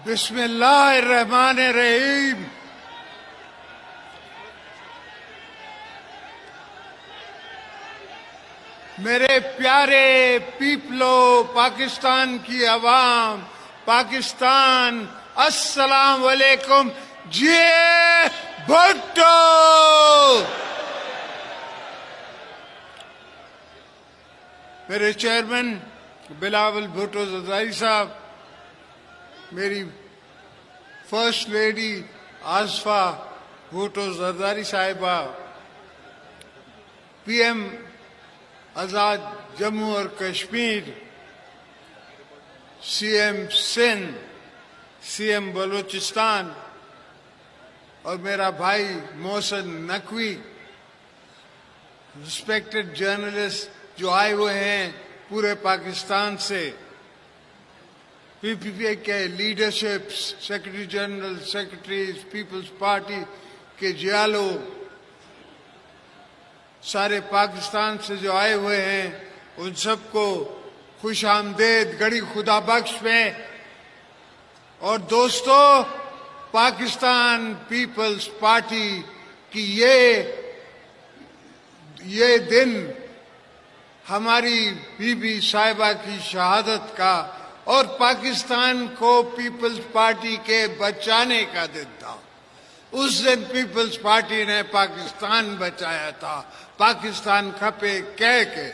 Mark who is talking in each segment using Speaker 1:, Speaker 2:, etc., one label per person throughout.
Speaker 1: بسم اللہ الرحمن الرحیم۔ میرے پیارے پیپلو، پاکستان کی عوام، پاکستان، السلام علیکم۔ جی بھٹو، میرے چیئرمین بلاول بھٹو زرداری صاحب، میری فرسٹ لیڈی آصفہ بھٹو زرداری صاحبہ، پی ایم آزاد جموں اور Kashmir, C M Sindh, C M Balochistan, اور میرا بھائی محسن نقوی، ریسپیکٹڈ جرنلسٹ جو آئے ہوئے ہیں پورے پاکستان سے، پی پی پی کے leadership, secretary general, secretaries, Peoples Party کے جیالو، سارے پاکستان سے جو آئے ہوئے ہیں ان سب کو خوش آمدید گڑی خدا بخش میں۔ اور دوستو، پاکستان پیپلز پارٹی کی یہ دن ہماری بی بی صاحبہ کی شہادت کا اور پاکستان کو پیپلز پارٹی کے بچانے کا دن تھا۔ اس دن پیپلز پارٹی نے پاکستان بچایا تھا، پاکستان کھپے کہہ کے۔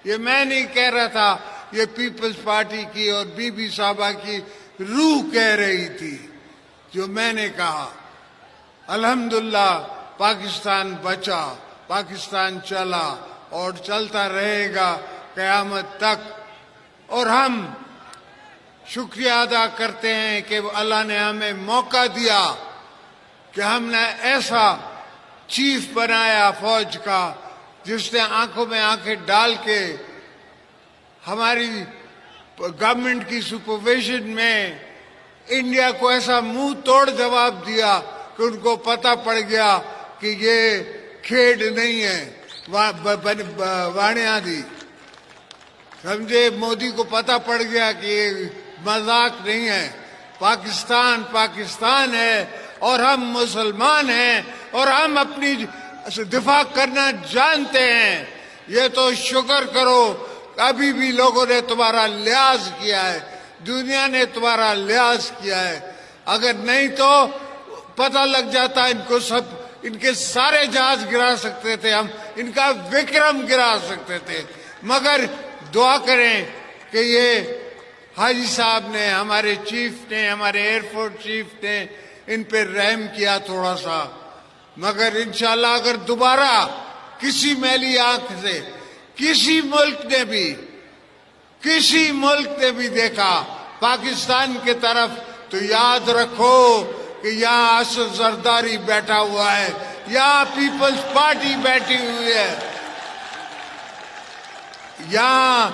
Speaker 1: یہ میں نہیں کہہ رہا تھا، یہ پیپلز پارٹی کی اور بی بی صاحبہ کی روح کہہ رہی تھی جو میں نے کہا۔ الحمدللہ پاکستان بچا، پاکستان چلا اور چلتا رہے گا قیامت تک۔ اور ہم شکریہ ادا کرتے ہیں کہ اللہ نے ہمیں موقع دیا کہ ہم نے ایسا چیف بنایا فوج کا جس نے آنکھوں میں آنکھیں ڈال کے ہماری گورنمنٹ کی سپرویژن میں انڈیا کو ایسا منہ توڑ جواب دیا کہ ان کو پتہ پڑ گیا کہ یہ کھیڈ نہیں ہے، وانیا دی، سمجھے؟ مودی کو پتہ پڑ گیا کہ یہ مذاق نہیں ہے۔ پاکستان پاکستان ہے اور ہم مسلمان ہیں اور ہم اپنی دفاع کرنا جانتے ہیں۔ یہ تو شکر کرو، ابھی بھی لوگوں نے تمہارا لحاظ کیا ہے، دنیا نے تمہارا لحاظ کیا ہے۔ اگر نہیں تو پتہ لگ جاتا ان کو سب، ان کے سارے جہاز گرا سکتے تھے ہم، ان کا وکرم گرا سکتے تھے۔ مگر دعا کریں کہ یہ حاجی صاحب نے، ہمارے چیف نے، ہمارے ایئر فورس چیف نے ان پہ رحم کیا تھوڑا سا۔ مگر انشاءاللہ اگر دوبارہ کسی میلی آنکھ سے کسی ملک نے بھی دیکھا پاکستان کی طرف تو یاد رکھو کہ یہاں اسد زرداری بیٹھا ہوا ہے، یہاں پیپلز پارٹی بیٹھی ہوئی ہے، یہاں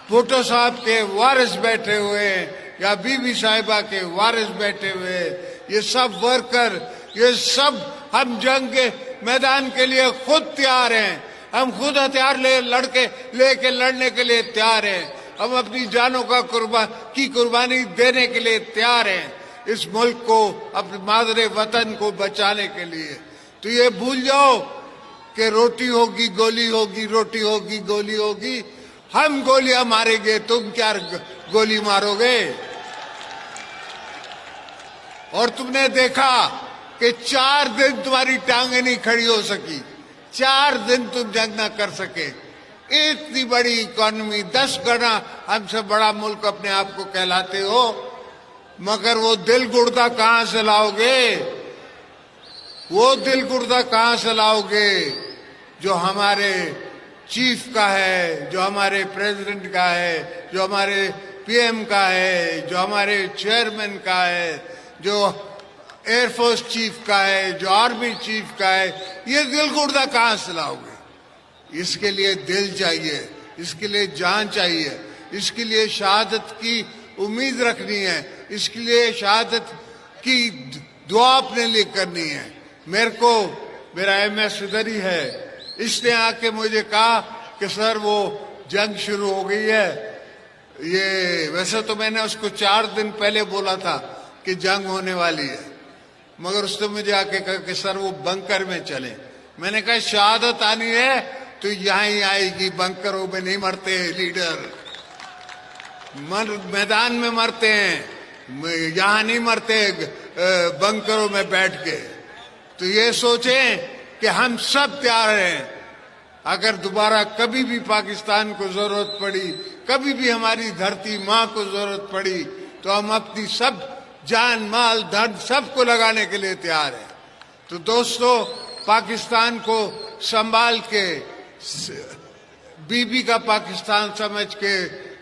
Speaker 1: بھٹو صاحب کے وارث بیٹھے ہوئے ہیں، یا بی بی صاحبہ کے وارث بیٹھے ہوئے ہیں۔ یہ سب ورکر، یہ سب ہم جنگ کے میدان کے لیے خود تیار ہیں، ہم خود ہتھیار لے کے لڑنے کے لیے تیار ہیں، ہم اپنی جانوں کی قربانی دینے کے لیے تیار ہیں اس ملک کو، اپنے مادر وطن کو بچانے کے لیے۔ تو یہ بھول جاؤ کہ روٹی ہوگی گولی ہوگی، روٹی ہوگی گولی ہوگی، ہم گولیاں ماریں گے، تم کیا گولی مارو گے؟ اور تم نے دیکھا کہ 4 دن تمہاری ٹانگیں نہیں کھڑی ہو سکی، 4 دن تم جنگ نہ کر سکے۔ اتنی بڑی اکانومی، 10 گنا ہم سے بڑا ملک اپنے آپ کو کہلاتے ہو، مگر وہ دل گردہ کہاں سے لاؤ گے؟ وہ دل گردہ کہاں سے لاؤ گے جو ہمارے چیف کا ہے، جو ہمارے پریزیڈنٹ کا ہے، جو ہمارے پی ایم کا ہے، جو ہمارے چیئرمین کا ہے، جو ایئر فورس چیف کا ہے، جو آرمی چیف کا ہے؟ یہ دل گردہ کہاں سے لاؤ گے؟ اس کے لیے دل چاہیے، اس کے لیے جان چاہیے، اس کے لیے شہادت کی امید رکھنی ہے، اس کے لیے شہادت کی دعا اپنے لیے کرنی ہے۔ میرا ایم ایس ادھر ہی ہے، اس نے آ کے مجھے کہا کہ سر وہ جنگ شروع ہو گئی ہے، یہ ویسے تو میں نے اس کو 4 دن پہلے بولا تھا، کہ جنگ ہونے والی ہے، مگر اس نے مجھے آ کے کہا کہ سر وہ بنکر میں چلیں۔ میں نے کہا شہادت آنی ہے تو یہاں ہی آئے گی، بنکروں میں نہیں مرتے لیڈر، میدان میں مرتے ہیں، یہاں نہیں مرتے بنکروں میں بیٹھ کے۔ تو یہ سوچیں کہ ہم سب تیار ہیں، اگر دوبارہ کبھی بھی پاکستان کو ضرورت پڑی، کبھی بھی ہماری دھرتی ماں کو ضرورت پڑی، تو ہم اپنی سب جان مال دھن سب کو لگانے کے لیے تیار ہیں۔ تو دوستو، پاکستان کو سنبھال کے، بی بی کا پاکستان سمجھ کے،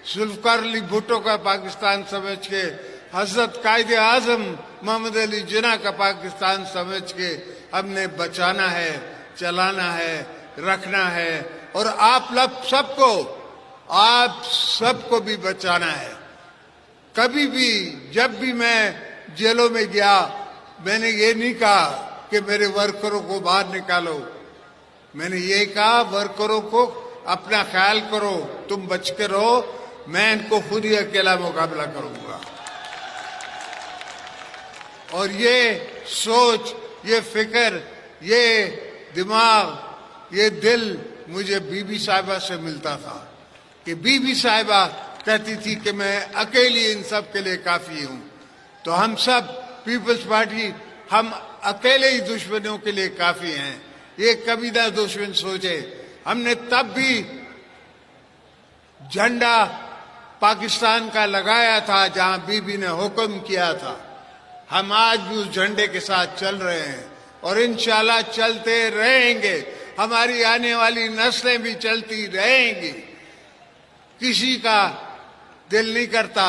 Speaker 1: ذوالفقار علی بھٹو کا پاکستان سمجھ کے، حضرت قائد اعظم محمد علی جناح کا پاکستان سمجھ کے ہم نے بچانا ہے، چلانا ہے، رکھنا ہے، اور آپ سب کو بھی بچانا ہے۔ کبھی بھی جب بھی میں جیلوں میں گیا، میں نے یہ نہیں کہا کہ میرے ورکروں کو باہر نکالو، میں نے یہ کہا ورکروں کو اپنا خیال کرو، تم بچ کے رہو، میں ان کو خود ہی اکیلا مقابلہ کروں گا۔ اور یہ سوچ، یہ فکر، یہ دماغ، یہ دل مجھے بی بی صاحبہ سے ملتا تھا، کہ بی بی صاحبہ کہتی تھی کہ میں اکیلی ان سب کے لیے کافی ہوں۔ تو ہم سب پیپلز پارٹی، ہم اکیلے ہی دشمنوں کے لیے کافی ہیں، یہ کبھی نہ دشمن سوچے۔ ہم نے تب بھی جھنڈا پاکستان کا لگایا تھا جہاں بی بی نے حکم کیا تھا، ہم آج بھی اس جھنڈے کے ساتھ چل رہے ہیں، اور انشاءاللہ چلتے رہیں گے، ہماری آنے والی نسلیں بھی چلتی رہیں گی۔ کسی کا دل نہیں کرتا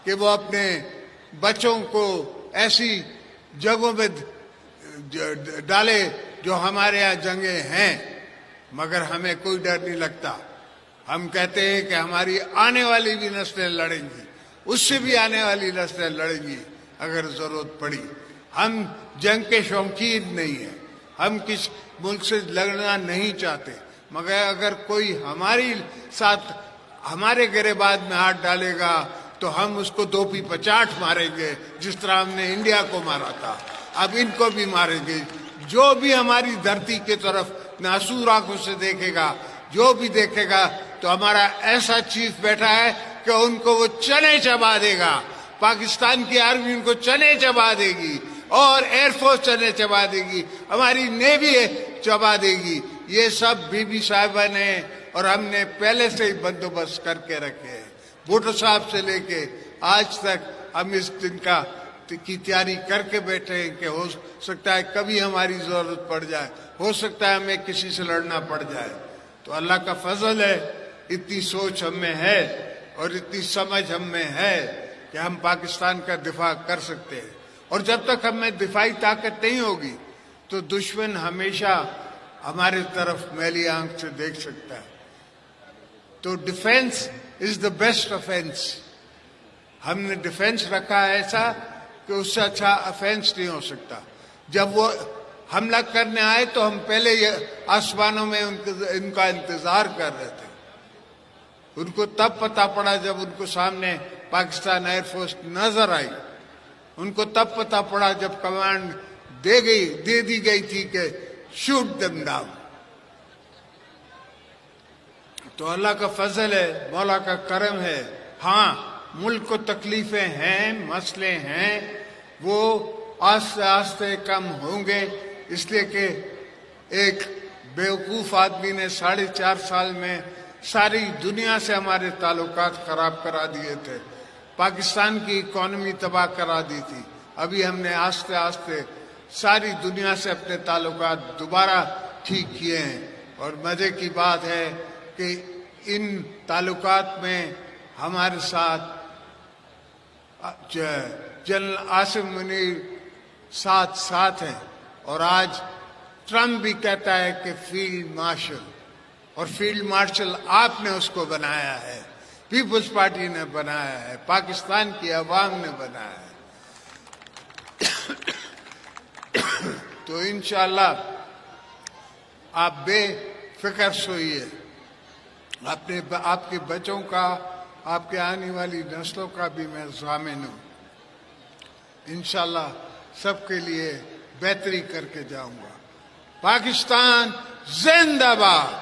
Speaker 1: کہ وہ اپنے بچوں کو ایسی جگہوں میں ڈالے جو ہمارے ہاں جنگیں ہیں، مگر ہمیں کوئی ڈر نہیں لگتا۔ ہم کہتے ہیں کہ ہماری آنے والی بھی نسلیں لڑیں گی، اس سے بھی آنے والی نسلیں لڑیں گی اگر ضرورت پڑی۔ ہم جنگ کے شوقین نہیں ہیں، ہم کس ملک سے لڑنا نہیں چاہتے، مگر اگر کوئی ہماری ساتھ ہمارے گریبان میں ہاتھ ڈالے گا تو ہم اس کو 2 ماریں گے، جس طرح ہم نے انڈیا کو مارا تھا، اب ان کو بھی ماریں گے۔ جو بھی ہماری دھرتی کی طرف ناسور آنکھوں سے دیکھے گا، جو بھی دیکھے گا، تو ہمارا ایسا چیف بیٹھا ہے کہ ان کو وہ چنے چبا دے گا، پاکستان کی آرمی ان کو چنے چبا دے گی، اور ایئر فورس چنے چبا دے گی، ہماری نیوی چبا دے گی۔ یہ سب بی بی صاحبہ نے اور ہم نے پہلے سے ہی بندوبست کر کے رکھے ہیں، بھٹو صاحب سے لے کے آج تک ہم اس دن کی تیاری کر کے بیٹھے ہیں کہ ہو سکتا ہے کبھی ہماری ضرورت پڑ جائے، ہو سکتا ہے ہمیں کسی سے لڑنا پڑ جائے۔ تو اللہ کا فضل ہے، اتنی سوچ ہم میں ہے اور اتنی سمجھ ہم میں ہے کہ ہم پاکستان کا دفاع کر سکتے ہیں، اور جب تک ہم میں دفاعی طاقت نہیں ہوگی تو دشمن ہمیشہ ہمارے طرف میلی آنکھ سے دیکھ سکتا ہے۔ تو defence is the best offence. ہم نے ڈیفینس رکھا ہے ایسا کہ اس سے اچھا افینس نہیں ہو سکتا۔ جب وہ حملہ کرنے آئے تو ہم پہلے آسمانوں میں ان کا انتظار کر رہے تھے۔ ان کو تب پتہ پڑا جب ان کو سامنے پاکستان ایئر فورس نظر آئی، ان کو تب پتہ پڑا جب کمانڈ دے دی گئی تھی کہ شوٹ دم ڈاؤن۔ تو اللہ کا فضل ہے، مولا کا کرم ہے۔ ہاں، ملک کو تکلیفیں ہیں، مسئلے ہیں، وہ آہستہ آہستہ کم ہوں گے، اس لیے کہ ایک بیوقوف آدمی نے 4.5 سال میں ساری دنیا سے ہمارے تعلقات خراب کرا دیے تھے، پاکستان کی اکانومی تباہ کرا دی تھی۔ ابھی ہم نے آہستہ آہستہ ساری دنیا سے اپنے تعلقات دوبارہ ٹھیک کیے ہیں، اور مزے کی بات ہے کہ ان تعلقات میں ہمارے ساتھ جنرل عاصم منیر ساتھ ہیں، اور آج ٹرمپ بھی کہتا ہے کہ فیلڈ مارشل، اور فیلڈ مارشل آپ نے اس کو بنایا ہے، پیپلز پارٹی نے بنایا ہے، پاکستان کی عوام نے بنایا ہے۔ تو انشاءاللہ آپ بے فکر سوئیے، آپ کے بچوں کا، آپ کے آنے والی نسلوں کا بھی میں ضامن ہوں۔ انشاءاللہ سب کے لیے بہتری کر کے جاؤں گا۔ پاکستان زندہ باد۔